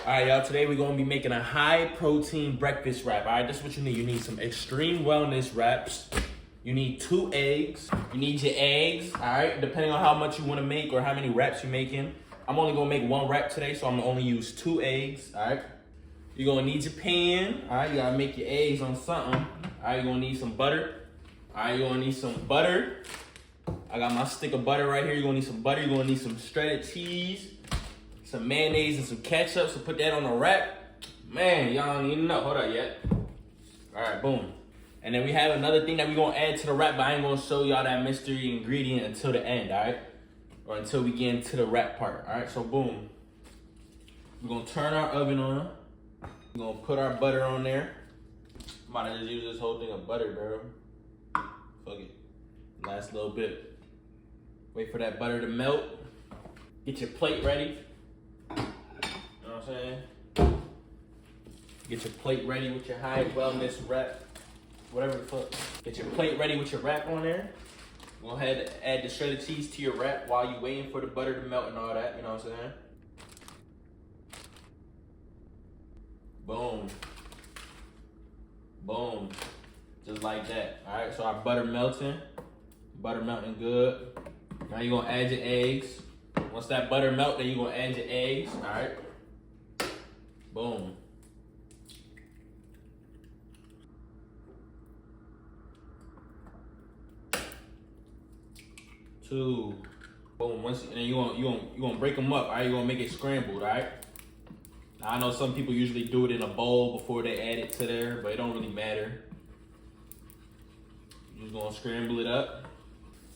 All right, y'all, today we're gonna be making a high protein breakfast wrap. All right, this is what you need. You need some extreme wellness wraps. You need 2 eggs. You need your eggs, all right, depending on how much you wanna make or how many wraps you're making. I'm only gonna make 1 wrap today, so I'm gonna only use 2 eggs, all right? You're gonna need your pan, all right? You gotta make your eggs on something. All right, you're gonna need some butter. All right, you're gonna need some butter. I got my stick of butter right here. You're gonna need some butter. You're gonna need some shredded cheese, some mayonnaise, and some ketchup. So put that on a wrap. Man, y'all don't even know. Hold up yet. All right, boom. And then we have another thing that we're gonna add to the wrap, but I ain't gonna show y'all that mystery ingredient until the end, all right? Or until we get into the wrap part, all right? So boom. We're gonna turn our oven on. We're gonna put our butter on there. I'm about to just use this whole thing of butter, bro. Fuck it. Last little bit. Wait for that butter to melt. Get your plate ready. You know what I'm saying? Get your plate ready with your high wellness wrap. Whatever the fuck. Get your plate ready with your wrap on there. Go ahead and add the shredded cheese to your wrap while you waiting for the butter to melt and all that. You know what I'm saying? Boom. Boom. Just like that. All right, so our butter melting. Butter melting good. Now you're gonna add your eggs. Once that butter melt, then you're gonna add your eggs, all right? Boom. Two. Boom. And then you gonna break them up, all right? You're gonna make it scrambled, all right? Now, I know some people usually do it in a bowl before they add it to there, but it don't really matter. You're just gonna scramble it up.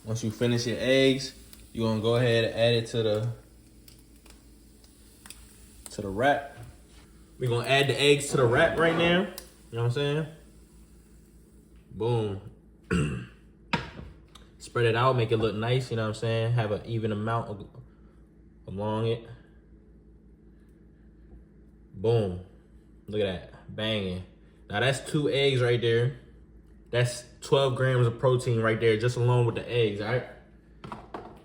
Once you finish your eggs, you're gonna go ahead and add it to the wrap. We're gonna add the eggs to the wrap right now. You know what I'm saying? Boom. Spread it out, make it look nice, you know what I'm saying? Have an even amount along it. Boom. Look at that, banging. Now that's 2 eggs right there. That's 12 grams of protein right there, just along with the eggs, all right?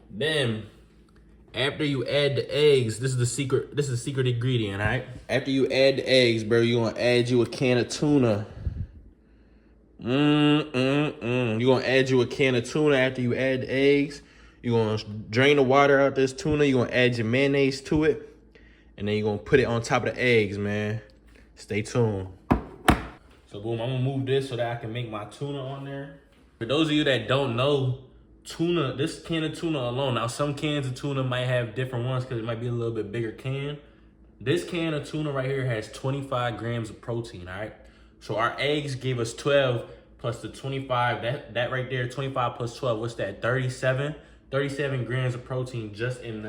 Then, after you add the eggs, this is the secret ingredient, all right? After you add the eggs, bro, you're gonna add you a can of tuna. You're gonna add you a can of tuna after you add the eggs. You're gonna drain the water out this tuna. You're gonna add your mayonnaise to it. And then you're gonna put it on top of the eggs, man. Stay tuned. So boom, I'm gonna move this so that I can make my tuna on there. For those of you that don't know, tuna, this can of tuna alone, now some cans of tuna might have different ones because it might be a little bit bigger can. This can of tuna right here has 25 grams of protein, all right? So our eggs gave us 12 plus the 25, that right there, 25 plus 12, what's that, 37? 37 grams of protein just in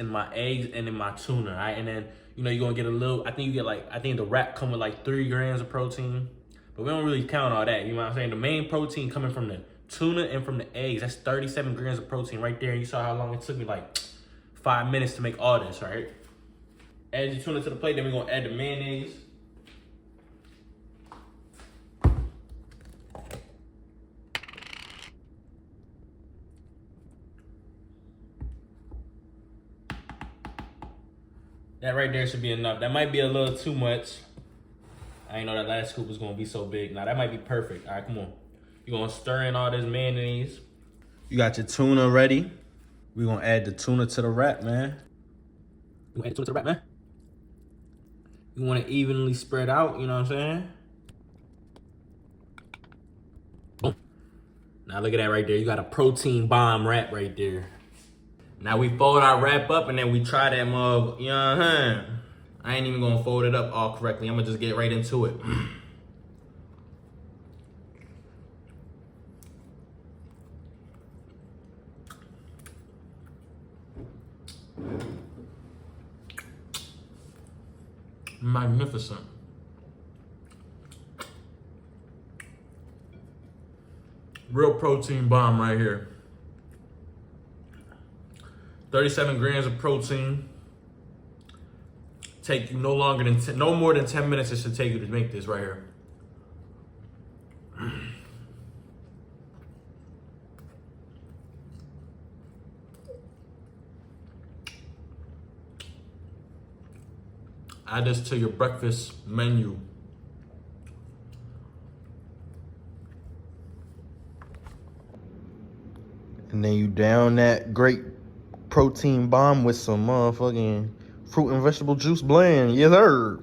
my eggs and in my tuna, all right? And then, you know, you're gonna get a little, I think the wrap come with like 3 grams of protein, but we don't really count all that, you know what I'm saying? The main protein coming from the tuna and from the eggs, that's 37 grams of protein right there. And you saw how long it took me, like 5 minutes to make all this, right? Add your tuna to the plate, then we're gonna add the mayonnaise. That right there should be enough. That might be a little too much. I didn't know that last scoop was gonna be so big. Now that might be perfect. All right, come on. You're gonna stir in all this mayonnaise. You got your tuna ready. We're gonna add the tuna to the wrap, man. You wanna add the tuna to the wrap, man? You wanna evenly spread out, you know what I'm saying? Boom. Now look at that right there. You got a protein bomb wrap right there. Now we fold our wrap up and then we try that mug, you know what I'm saying? I ain't even gonna fold it up all correctly. I'm gonna just get right into it. Magnificent. Real protein bomb right here. 37 grams of protein. Take you no more than 10 minutes it should take you to make this right here. Add this to your breakfast menu. And then you down that great protein bomb with some motherfucking fruit and vegetable juice blend. Yes, sir.